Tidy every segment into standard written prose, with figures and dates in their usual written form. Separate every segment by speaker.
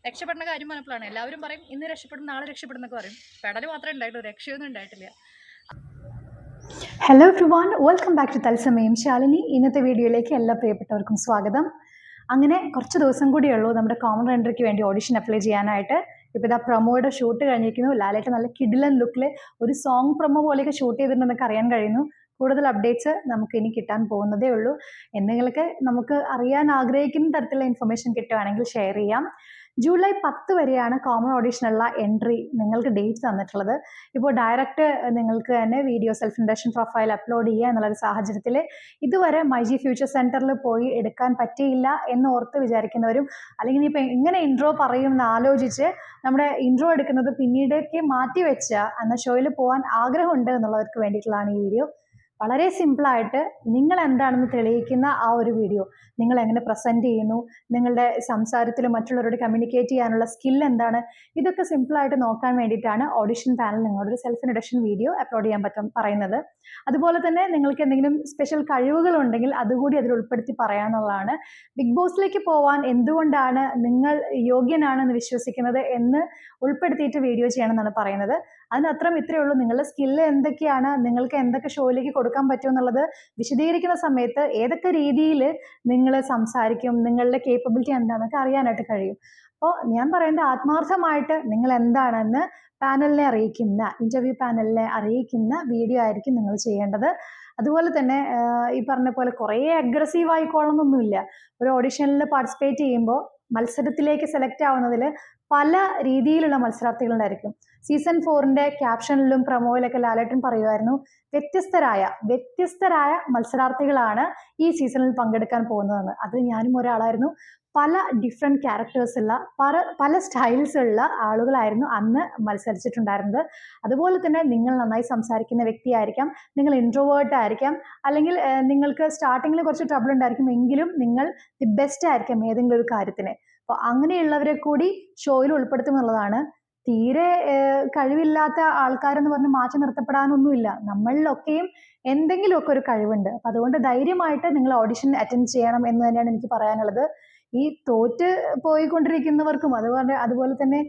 Speaker 1: രക്ഷപ്പെടുന്ന കാര്യം പറഞ്ഞപ്പോഴാണ് എല്ലാവരും പറയും ഇന്ന് രക്ഷപ്പെടും നാളെ രക്ഷപ്പെടും എന്നൊക്കെ പറയും. പെടൽ മാത്രമേ ഉണ്ടായിട്ടുള്ളൂ, രക്ഷയൊന്നും ഉണ്ടായിട്ടില്ല.
Speaker 2: Hello everyone, welcome back to തത്സമയം ശാലിനി. ഇന്നത്തെ വീഡിയോയിലേക്ക് എല്ലാ പ്രിയപ്പെട്ടവർക്കും സ്വാഗതം. അങ്ങനെ കുറച്ച് ദിവസം കൂടിയുള്ളൂ നമ്മുടെ കോമൺ എൻട്രിക്ക് വേണ്ടി ഓഡിഷൻ അപ്ലൈ ചെയ്യാനായിട്ട്. ഇപ്പോൾ ഇതാ പ്രൊമോയുടെ ഷൂട്ട് കഴിഞ്ഞിരിക്കുന്നു. ലാലേട്ട് നല്ല കിഡിലൻ ലുക്കിൽ ഒരു സോങ് പ്രൊമോ പോലെയൊക്കെ ഷൂട്ട് ചെയ്തിട്ടുണ്ടെന്നൊക്കെ അറിയാൻ കഴിയുന്നു. കൂടുതൽ അപ്ഡേറ്റ്സ് നമുക്ക് ഇനി കിട്ടാൻ പോകുന്നതേ ഉള്ളൂ. എന്തെങ്കിലുമൊക്കെ നമുക്ക് അറിയാൻ ആഗ്രഹിക്കുന്ന തരത്തിലുള്ള ഇൻഫർമേഷൻ കിട്ടുകയാണെങ്കിൽ ഷെയർ ചെയ്യാം. ജൂലൈ 10 വരെയാണ് കോമൺ ഓഡിഷനുള്ള എൻട്രി നിങ്ങൾക്ക് ഡേറ്റ് തന്നിട്ടുള്ളത്. ഇപ്പോൾ ഡയറക്റ്റ് നിങ്ങൾക്ക് തന്നെ video self introduction profile upload ചെയ്യുക എന്നുള്ളൊരു സാഹചര്യത്തിൽ ഇതുവരെ മൈജി ഫ്യൂച്ചർ സെൻറ്ററിൽ പോയി എടുക്കാൻ പറ്റിയില്ല എന്നോർത്ത് വിചാരിക്കുന്നവരും, അല്ലെങ്കിൽ ഇനിയിപ്പോൾ എങ്ങനെ ഇൻട്രോ പറയും എന്ന് ആലോചിച്ച് നമ്മുടെ ഇൻട്രോ എടുക്കുന്നത് പിന്നീടേക്ക് മാറ്റി വെച്ച എന്ന ഷോയിൽ പോകാൻ ആഗ്രഹമുണ്ട് എന്നുള്ളവർക്ക് വേണ്ടിയിട്ടുള്ളതാണ് ഈ വീഡിയോ. വളരെ സിമ്പിളായിട്ട് നിങ്ങൾ എന്താണെന്ന് തെളിയിക്കുന്ന ആ ഒരു വീഡിയോ, നിങ്ങൾ എങ്ങനെ പ്രസൻറ്റ് ചെയ്യുന്നു, നിങ്ങളുടെ സംസാരത്തിൽ മറ്റുള്ളവരോട് കമ്മ്യൂണിക്കേറ്റ് ചെയ്യാനുള്ള സ്കിൽ എന്താണ്, ഇതൊക്കെ സിമ്പിളായിട്ട് നോക്കാൻ വേണ്ടിയിട്ടാണ് ഓഡിഷൻ പാനൽ നിങ്ങളോടൊരു സെൽഫ് ഇൻട്രഡക്ഷൻ വീഡിയോ അപ്ലോഡ് ചെയ്യാൻ പറയുന്നത്. അതുപോലെ തന്നെ നിങ്ങൾക്ക് എന്തെങ്കിലും സ്പെഷ്യൽ കഴിവുകളുണ്ടെങ്കിൽ അതുകൂടി അതിൽ ഉൾപ്പെടുത്തി പറയാനുള്ളതാണ്. ബിഗ് ബോസിലേക്ക് പോകാൻ എന്തുകൊണ്ടാണ് നിങ്ങൾ യോഗ്യനാണെന്ന് വിശ്വസിക്കുന്നത് എന്ന് ഉൾപ്പെടുത്തിയിട്ട് വീഡിയോ ചെയ്യണമെന്നാണ് പറയുന്നത്. അതിനത്രയും ഇത്രയേ ഉള്ളൂ. നിങ്ങളുടെ സ്കില്ല് എന്തൊക്കെയാണ്, നിങ്ങൾക്ക് എന്തൊക്കെ ഷോയിലേക്ക് കൊടുക്കാൻ പറ്റും എന്നുള്ളത് വിശദീകരിക്കുന്ന സമയത്ത് ഏതൊക്കെ രീതിയിൽ നിങ്ങൾ സംസാരിക്കും, നിങ്ങളുടെ കേപ്പബിലിറ്റി എന്താണെന്നൊക്കെ അറിയാനായിട്ട് കഴിയും. അപ്പോൾ ഞാൻ പറയുന്നത് ആത്മാർത്ഥമായിട്ട് നിങ്ങൾ എന്താണെന്ന് പാനലിനെ അറിയിക്കുന്ന, ഇൻ്റർവ്യൂ പാനലിനെ അറിയിക്കുന്ന വീഡിയോ ആയിരിക്കും നിങ്ങൾ ചെയ്യേണ്ടത്. അതുപോലെ തന്നെ ഈ പറഞ്ഞ പോലെ കുറേ അഗ്രസീവ് ആയിക്കോളണമെന്നൊന്നുമില്ല. ഒരു ഓഡിഷനിൽ പാർട്ടിസിപ്പേറ്റ് ചെയ്യുമ്പോൾ മത്സരത്തിലേക്ക് സെലക്ട് ആവുന്നതിൽ പല രീതിയിലുള്ള മത്സരാർത്ഥികളുണ്ടായിരിക്കും. സീസൺ 4ന്റെ ക്യാപ്ഷനിലും പ്രൊമോയിലൊക്കെ ലാലേട്ടൻ പറയുമായിരുന്നു, വ്യത്യസ്തരായ മത്സരാർത്ഥികളാണ് ഈ സീസണിൽ പങ്കെടുക്കാൻ പോകുന്നതെന്ന്. അത് ഞാനും ഒരാളായിരുന്നു. പല ഡിഫറെൻറ്റ് ക്യാരക്ടേഴ്സുള്ള പല സ്റ്റൈൽസുള്ള ആളുകളായിരുന്നു അന്ന് മത്സരിച്ചിട്ടുണ്ടായിരുന്നത്. അതുപോലെ തന്നെ നിങ്ങൾ നന്നായി സംസാരിക്കുന്ന വ്യക്തിയായിരിക്കാം, നിങ്ങൾ ഇൻട്രോവേർട്ട് ആയിരിക്കാം, അല്ലെങ്കിൽ നിങ്ങൾക്ക് സ്റ്റാർട്ടിങ്ങിൽ കുറച്ച് ട്രബിൾ ഉണ്ടായിരിക്കും, എങ്കിലും നിങ്ങൾ ദി ബെസ്റ്റ് ആയിരിക്കാം ഏതെങ്കിലും ഒരു കാര്യത്തിന്. അപ്പോൾ അങ്ങനെയുള്ളവരെ കൂടി ഷോയിൽ ഉൾപ്പെടുത്തുമെന്നുള്ളതാണ്. തീരെ കഴിവില്ലാത്ത ആൾക്കാരെന്ന് പറഞ്ഞ് മാറ്റി നിർത്തപ്പെടാനൊന്നുമില്ല. നമ്മളിലൊക്കെയും എന്തെങ്കിലുമൊക്കെ ഒരു കഴിവുണ്ട്. അപ്പം അതുകൊണ്ട് ധൈര്യമായിട്ട് നിങ്ങൾ ഓഡിഷൻ അറ്റൻഡ് ചെയ്യണം എന്ന് തന്നെയാണ് എനിക്ക് പറയാനുള്ളത്. ഈ തോറ്റ് പോയിക്കൊണ്ടിരിക്കുന്നവർക്കും അതുപോലെ തന്നെ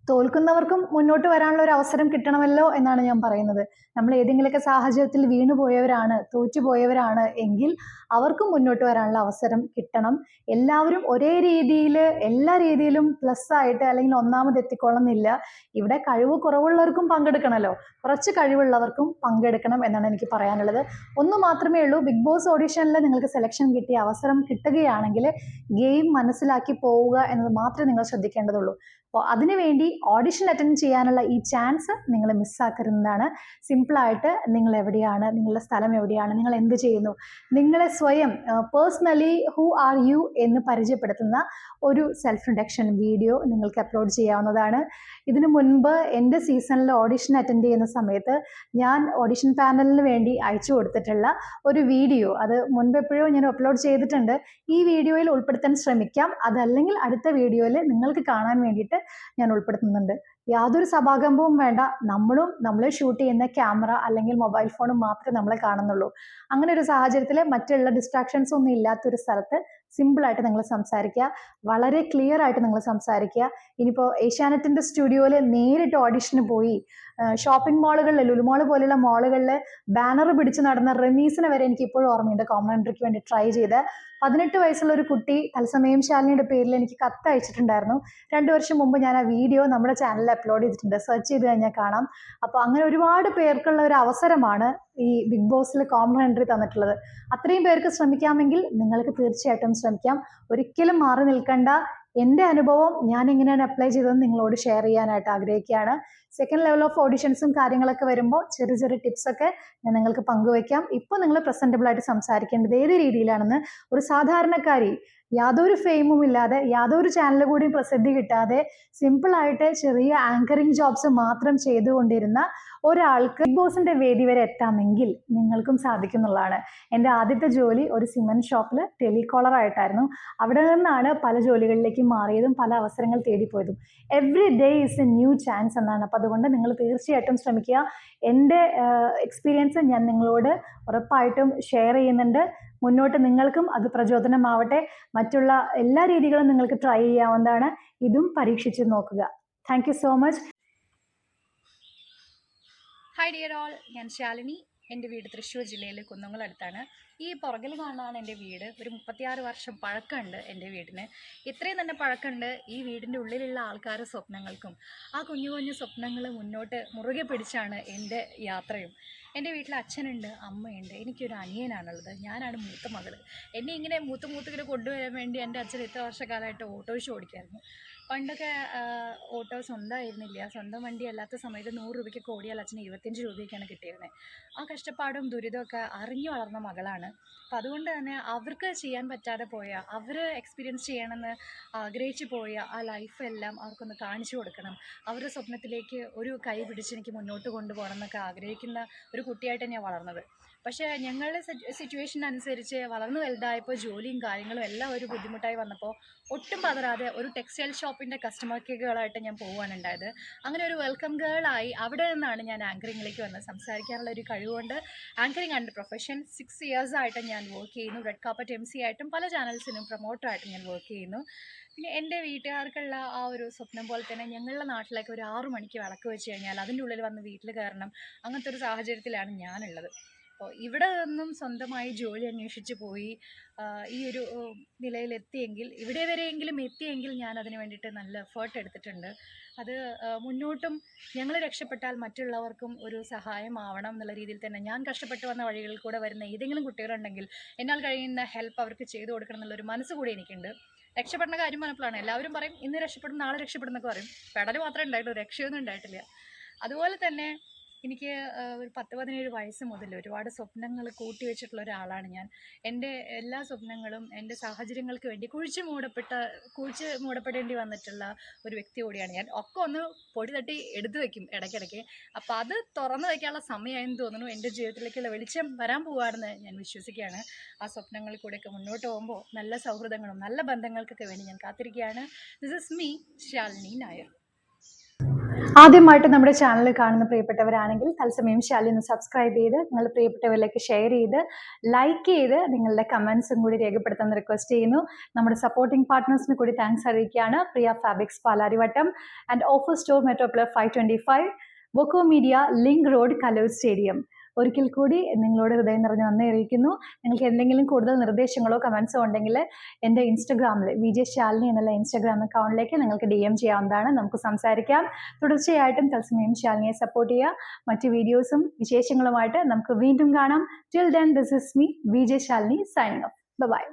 Speaker 2: തോൽക്കുന്നവർക്കും മുന്നോട്ട് വരാനുള്ള ഒരു അവസരം കിട്ടണമല്ലോ എന്നാണ് ഞാൻ പറയുന്നത്. നമ്മൾ ഏതെങ്കിലുമൊക്കെ സാഹചര്യത്തിൽ വീണുപോയവരാണ്, തോറ്റുപോയവരാണ് എങ്കിൽ അവർക്കും മുന്നോട്ട് വരാനുള്ള അവസരം കിട്ടണം. എല്ലാവരും ഒരേ രീതിയിൽ എല്ലാ രീതിയിലും പ്ലസ് ആയിട്ട് അല്ലെങ്കിൽ ഒന്നാമത് എത്തിക്കൊള്ളുന്നില്ല. ഇവിടെ കഴിവ് കുറവുള്ളവർക്കും പങ്കെടുക്കണമല്ലോ, കുറച്ച് കഴിവുള്ളവർക്കും പങ്കെടുക്കണം എന്നാണ് എനിക്ക് പറയാനുള്ളത്. ഒന്ന് മാത്രമേ ഉള്ളൂ, ബിഗ് ബോസ് ഓഡിഷനിൽ നിങ്ങൾക്ക് സെലക്ഷൻ കിട്ടിയ അവസരം കിട്ടുകയാണെങ്കിൽ ഗെയിം മനസ്സിലാക്കി പോവുക എന്നത് മാത്രമേ നിങ്ങൾ ശ്രദ്ധിക്കേണ്ടതുള്ളൂ. അപ്പോൾ അതിനുവേണ്ടി ഓഡിഷൻ അറ്റൻഡ് ചെയ്യാനുള്ള ഈ ചാൻസ് നിങ്ങൾ മിസ്സാക്കരുതെന്നാണ്. സിമ്പിളായിട്ട് നിങ്ങൾ എവിടെയാണ്, നിങ്ങളുടെ സ്ഥലം എവിടെയാണ്, നിങ്ങൾ എന്ത് ചെയ്യുന്നു, നിങ്ങളെ സ്വയം പേഴ്സണലി ഹൂ ആർ യു എന്ന് പരിചയപ്പെടുത്തുന്ന ഒരു സെൽഫ് ഇൻട്രഡക്ഷൻ വീഡിയോ നിങ്ങൾക്ക് അപ്ലോഡ് ചെയ്യാവുന്നതാണ്. ഇതിനു മുൻപ് എൻ്റെ സീസണിൽ ഓഡിഷൻ അറ്റൻഡ് ചെയ്യുന്ന സമയത്ത് ഞാൻ ഓഡിഷൻ പാനലിന് വേണ്ടി അയച്ചു കൊടുത്തിട്ടുള്ള ഒരു വീഡിയോ, അത് മുൻപ് എപ്പോഴും ഞാൻ അപ്ലോഡ് ചെയ്തിട്ടുണ്ട്. ഈ വീഡിയോയിൽ ഉൾപ്പെടുത്താൻ ശ്രമിക്കാം. അതല്ലെങ്കിൽ അടുത്ത വീഡിയോയിൽ നിങ്ങൾക്ക് കാണാൻ വേണ്ടിയിട്ട് ഞാൻ ഉൾപ്പെടുത്തുന്നുണ്ട്. യാതൊരു സഭാകമ്പവും വേണ്ട. നമ്മളെ ഷൂട്ട് ചെയ്യുന്ന ക്യാമറ അല്ലെങ്കിൽ മൊബൈൽ ഫോണും മാത്രമേ നമ്മളെ കാണുന്നുള്ളൂ. അങ്ങനെ ഒരു സാഹചര്യത്തിൽ മറ്റുള്ള ഡിസ്ട്രാക്ഷൻസ് ഒന്നും ഇല്ലാത്തൊരു സ്ഥലത്ത് സിമ്പിളായിട്ട് നിങ്ങൾ സംസാരിക്കുക, വളരെ ക്ലിയർ ആയിട്ട് നിങ്ങൾ സംസാരിക്കുക. ഇനിയിപ്പോൾ ഏഷ്യാനെറ്റിൻ്റെ സ്റ്റുഡിയോയിൽ നേരിട്ട് ഓഡിഷന് പോയി ഷോപ്പിംഗ് മാളുകളിൽ, ലുലുമാൾ പോലെയുള്ള മാളുകളിൽ ബാനർ പിടിച്ച് നടന്ന റമീസിനെ വരെ എനിക്ക് ഇപ്പോഴും ഓർമ്മയുണ്ട്. കോമൺ എൻട്രിക്ക് വേണ്ടി ട്രൈ ചെയ്ത് 18 വയസ്സുള്ള ഒരു കുട്ടി തത്സമയം ശാലിനിയുടെ പേരിൽ എനിക്ക് കത്ത് അയച്ചിട്ടുണ്ടായിരുന്നു. 2 വർഷം മുമ്പ് ഞാൻ ആ വീഡിയോ നമ്മുടെ ചാനലിൽ അപ്ലോഡ് ചെയ്തിട്ടുണ്ട്, സെർച്ച് ചെയ്ത് കഴിഞ്ഞാൽ കാണാം. അപ്പോൾ അങ്ങനെ ഒരുപാട് പേർക്കുള്ള ഒരു അവസരമാണ് ഈ ബിഗ് ബോസിൽ കോമൺ എൻട്രി തന്നിട്ടുള്ളത്. അത്രയും പേർക്ക് ശ്രമിക്കാമെങ്കിൽ നിങ്ങൾക്ക് തീർച്ചയായിട്ടും ശ്രമിക്കാം. ഒരിക്കലും മാറി നിൽക്കേണ്ട. എൻ്റെ അനുഭവം ഞാൻ എങ്ങനെയാണ് അപ്ലൈ ചെയ്തതെന്ന് നിങ്ങളോട് ഷെയർ ചെയ്യാനായിട്ട് ആഗ്രഹിക്കുകയാണ്. സെക്കൻഡ് ലെവൽ ഓഫ് ഓഡിഷൻസും കാര്യങ്ങളൊക്കെ വരുമ്പോൾ ചെറിയ ടിപ്സൊക്കെ ഞാൻ നിങ്ങൾക്ക് പങ്കുവയ്ക്കാം. ഇപ്പോൾ നിങ്ങൾ പ്രസൻറ്റബിൾ ആയിട്ട് സംസാരിക്കേണ്ടത് ഏത് രീതിയിലാണെന്ന് ഒരു സാധാരണക്കാരി, യാതൊരു ഫെയിമും ഇല്ലാതെ, യാതൊരു ചാനൽ കൂടിയും പ്രസിദ്ധി കിട്ടാതെ സിമ്പിളായിട്ട് ചെറിയ ആങ്കറിങ് ജോബ്സ് മാത്രം ചെയ്തുകൊണ്ടിരുന്ന ഒരാൾക്ക് ബിഗ് ബോസിൻ്റെ വേദി വരെ എത്താമെങ്കിൽ നിങ്ങൾക്കും സാധിക്കും എന്നുള്ളതാണ്. എൻ്റെ ആദ്യത്തെ ജോലി ഒരു സിമൻറ്റ് ഷോപ്പിൽ ടെലികോളറായിട്ടായിരുന്നു. അവിടെ നിന്നാണ് പല ജോലികളിലേക്കും മാറിയതും പല അവസരങ്ങൾ തേടിപ്പോയതും. Every day is a new chance എന്നാണ്. അപ്പോൾ അതുകൊണ്ട് നിങ്ങൾ തീർച്ചയായിട്ടും ശ്രമിക്കുക. എൻ്റെ എക്സ്പീരിയൻസ് ഞാൻ നിങ്ങളോട് ഉറപ്പായിട്ടും ഷെയർ ചെയ്യുന്നുണ്ട്. മുന്നോട്ട് നിങ്ങൾക്കും അത് പ്രചോദനമാവട്ടെ. മറ്റുള്ള എല്ലാ രീതികളും നിങ്ങൾക്ക് ട്രൈ ചെയ്യാവുന്നതാണ്. ഇതും പരീക്ഷിച്ച് നോക്കുക. Thank you so much.
Speaker 1: Hi dear all, ഞാൻ ശാലിനി. എൻ്റെ വീട് തൃശ്ശൂർ ജില്ലയിലെ കുന്നംകുളടുത്താണ്. ഈ പുറകിൽ കാണാനാണ് എൻ്റെ വീട്. ഒരു 36 വർഷം പഴക്കമുണ്ട് എൻ്റെ വീടിന്. ഇത്രയും തന്നെ പഴക്കമുണ്ട് ഈ വീടിൻ്റെ ഉള്ളിലുള്ള ആൾക്കാരുടെ സ്വപ്നങ്ങൾക്കും. ആ കുഞ്ഞു കുഞ്ഞു സ്വപ്നങ്ങൾ മുന്നോട്ട് മുറുകെ പിടിച്ചാണ് എൻ്റെ യാത്രയും. എൻ്റെ വീട്ടിൽ അച്ഛനുണ്ട്, അമ്മയുണ്ട്, എനിക്കൊരു അനിയനാണുള്ളത്. ഞാനാണ് മൂത്ത മകൾ. എന്നെ ഇങ്ങനെ മൂത്തിങ്ങനെ കൊണ്ടുവരാൻ വേണ്ടി എൻ്റെ അച്ഛൻ ഇത്ര വർഷക്കാലമായിട്ട് ഓട്ടോറിക്ഷ ഓടിക്കായിരുന്നു. പണ്ടൊക്കെ ഓട്ടോ സ്വന്തമായിരുന്നില്ല. സ്വന്തം വണ്ടി അല്ലാത്ത സമയത്ത് 100 രൂപയ്ക്കൊക്കെ ഓടിയാൽ അച്ഛന് 25 രൂപയ്ക്കാണ് കിട്ടിയിരുന്നത്. ആ കഷ്ടപ്പാടും ദുരിതമൊക്കെ അറിഞ്ഞു വളർന്ന മകളാണ്. അപ്പം അതുകൊണ്ട് തന്നെ അവർക്ക് ചെയ്യാൻ പറ്റാതെ പോയ, അവർ എക്സ്പീരിയൻസ് ചെയ്യണമെന്ന് ആഗ്രഹിച്ചു പോയ ആ ലൈഫെല്ലാം അവർക്കൊന്ന് കാണിച്ചു കൊടുക്കണം. അവരുടെ സ്വപ്നത്തിലേക്ക് ഒരു കൈ പിടിച്ച് എനിക്ക് മുന്നോട്ട് കൊണ്ടുപോകണം എന്നൊക്കെ ആഗ്രഹിക്കുന്ന ഒരു കുട്ടിയായിട്ട് ഞാൻ വളർന്നത്. പക്ഷേ ഞങ്ങളുടെ സിറ്റുവേഷൻ അനുസരിച്ച് വളർന്നു വലുതായപ്പോൾ ജോലിയും കാര്യങ്ങളും എല്ലാം ഒരു ബുദ്ധിമുട്ടായി വന്നപ്പോൾ ഒട്ടും പതറാതെ ഒരു ടെക്സ്റ്റൈൽ ഷോപ്പിൻ്റെ കസ്റ്റമർ കെയറുകളായിട്ട് ഞാൻ പോകാനുണ്ടായത്. അങ്ങനെ ഒരു വെൽക്കം ഗേളായി അവിടെ നിന്നാണ് ഞാൻ ആങ്കറിങ്ങിലേക്ക് വന്നത്. സംസാരിക്കാനുള്ള ഒരു കഴിവുകൊണ്ട് ആങ്കറിങ് ആൻഡ് പ്രൊഫഷൻ 6 ഇയേഴ്സായിട്ട് ഞാൻ വർക്ക് ചെയ്യുന്നു. റെഡ് കാർപ്പറ്റ് MC ആയിട്ടും പല ചാനൽസിനും പ്രൊമോട്ടറായിട്ടും ഞാൻ വർക്ക് ചെയ്യുന്നു. പിന്നെ എൻ്റെ വീട്ടുകാർക്കുള്ള ആ ഒരു സ്വപ്നം പോലെ തന്നെ ഞങ്ങളുടെ നാട്ടിലേക്ക് ഒരു 6 മണിക്ക് വിളക്ക് വെച്ച് കഴിഞ്ഞാൽ അതിൻ്റെ ഉള്ളിൽ വന്ന് വീട്ടിൽ കയറണം. അങ്ങനത്തെ ഒരു സാഹചര്യത്തിലാണ് ഞാനുള്ളത്. അപ്പോൾ ഇവിടെ നിന്നും സ്വന്തമായി ജോലി അന്വേഷിച്ച് പോയി ഈ ഒരു നിലയിലെത്തിയെങ്കിൽ, ഇവിടെ വരെയെങ്കിലും എത്തിയെങ്കിൽ ഞാൻ അതിന് വേണ്ടിയിട്ട് നല്ല എഫേർട്ട് എടുത്തിട്ടുണ്ട്. അത് മുന്നോട്ടും ഞങ്ങൾ രക്ഷപ്പെട്ടാൽ മറ്റുള്ളവർക്കും ഒരു സഹായമാവണം എന്നുള്ള രീതിയിൽ തന്നെ ഞാൻ കഷ്ടപ്പെട്ട് വന്ന വഴികളിൽ കൂടെ വരുന്ന ഏതെങ്കിലും കുട്ടികളുണ്ടെങ്കിൽ എന്നാൽ കഴിയുന്ന ഹെൽപ്പ് അവർക്ക് ചെയ്തു കൊടുക്കണം എന്നുള്ളൊരു മനസ്സ് കൂടി എനിക്കുണ്ട്. രക്ഷപ്പെടുന്ന കാര്യം പറഞ്ഞപ്പോഴാണ് എല്ലാവരും പറയും ഇന്ന് രക്ഷപ്പെടും നാളെ രക്ഷപ്പെടും എന്നൊക്കെ പറയും. പെടൽ മാത്രമേ ഉണ്ടായിട്ടുള്ളൂ, രക്ഷയൊന്നും ഉണ്ടായിട്ടില്ല. അതുപോലെ തന്നെ എനിക്ക് ഒരു 10-17 വയസ്സ് മുതൽ ഒരുപാട് സ്വപ്നങ്ങൾ കൂട്ടി വെച്ചിട്ടുള്ള ഒരാളാണ് ഞാൻ. എൻ്റെ എല്ലാ സ്വപ്നങ്ങളും എൻ്റെ സാഹചര്യങ്ങൾക്ക് വേണ്ടി കുഴിച്ച് മൂടപ്പെടേണ്ടി വന്നിട്ടുള്ള ഒരു വ്യക്തി കൂടിയാണ് ഞാൻ. ഒക്കെ ഒന്ന് പൊടി തട്ടി എടുത്തു വയ്ക്കും ഇടയ്ക്കിടയ്ക്ക്. അപ്പോൾ അത് തുറന്നു വയ്ക്കാനുള്ള സമയമായെന്ന് തോന്നുന്നു. എൻ്റെ ജീവിതത്തിലേക്കുള്ള വെളിച്ചം വരാൻ പോവാണെന്ന് ഞാൻ വിശ്വസിക്കുകയാണ്. ആ സ്വപ്നങ്ങളിൽ കൂടെയൊക്കെ മുന്നോട്ട് പോകുമ്പോൾ നല്ല സൗഹൃദങ്ങളും നല്ല ബന്ധങ്ങൾക്കൊക്കെ വേണ്ടി ഞാൻ കാത്തിരിക്കുകയാണ്. This is me, Shalini Nair.
Speaker 2: ആദ്യമായിട്ട് നമ്മുടെ ചാനൽ കാണുന്ന പ്രിയപ്പെട്ടവരാണെങ്കിൽ തത്സമയം ശാലിനി ഒന്ന് സബ്സ്ക്രൈബ് ചെയ്ത് നിങ്ങളുടെ പ്രിയപ്പെട്ടവരിലേക്ക് ഷെയർ ചെയ്ത് ലൈക്ക് ചെയ്ത് നിങ്ങളുടെ കമൻസും കൂടി രേഖപ്പെടുത്താൻ റിക്വസ്റ്റ് ചെയ്യുന്നു. നമ്മുടെ സപ്പോർട്ടിംഗ് പാർട്ട്നേഴ്സിന് കൂടി താങ്ക്സ് അറിയിക്കുകയാണ്. Priya fabrics Palarivattom and offer store Metroplus 525 വൊക്കോ media link road Kaloor stadium. ഒരിക്കൽ കൂടി നിങ്ങളോട് ഹൃദയം നിറഞ്ഞ് നന്ദി അറിയിക്കുന്നു. നിങ്ങൾക്ക് എന്തെങ്കിലും കൂടുതൽ നിർദ്ദേശങ്ങളോ കമൻസോ ഉണ്ടെങ്കിൽ എൻ്റെ ഇൻസ്റ്റഗ്രാമിൽ VJ ശാലിനി എന്നുള്ള ഇൻസ്റ്റഗ്രാം അക്കൗണ്ടിലേക്ക് നിങ്ങൾക്ക് DM ചെയ്യാവുന്നതാണ്. നമുക്ക് സംസാരിക്കാം. തുടർച്ചയായിട്ടും തത്സമയം ശാലിനിയെ സപ്പോർട്ട് ചെയ്യുക. മറ്റ് വീഡിയോസും വിശേഷങ്ങളുമായിട്ട് നമുക്ക് വീണ്ടും കാണാം. Till then this is me, VJ Shalini, signing off. By.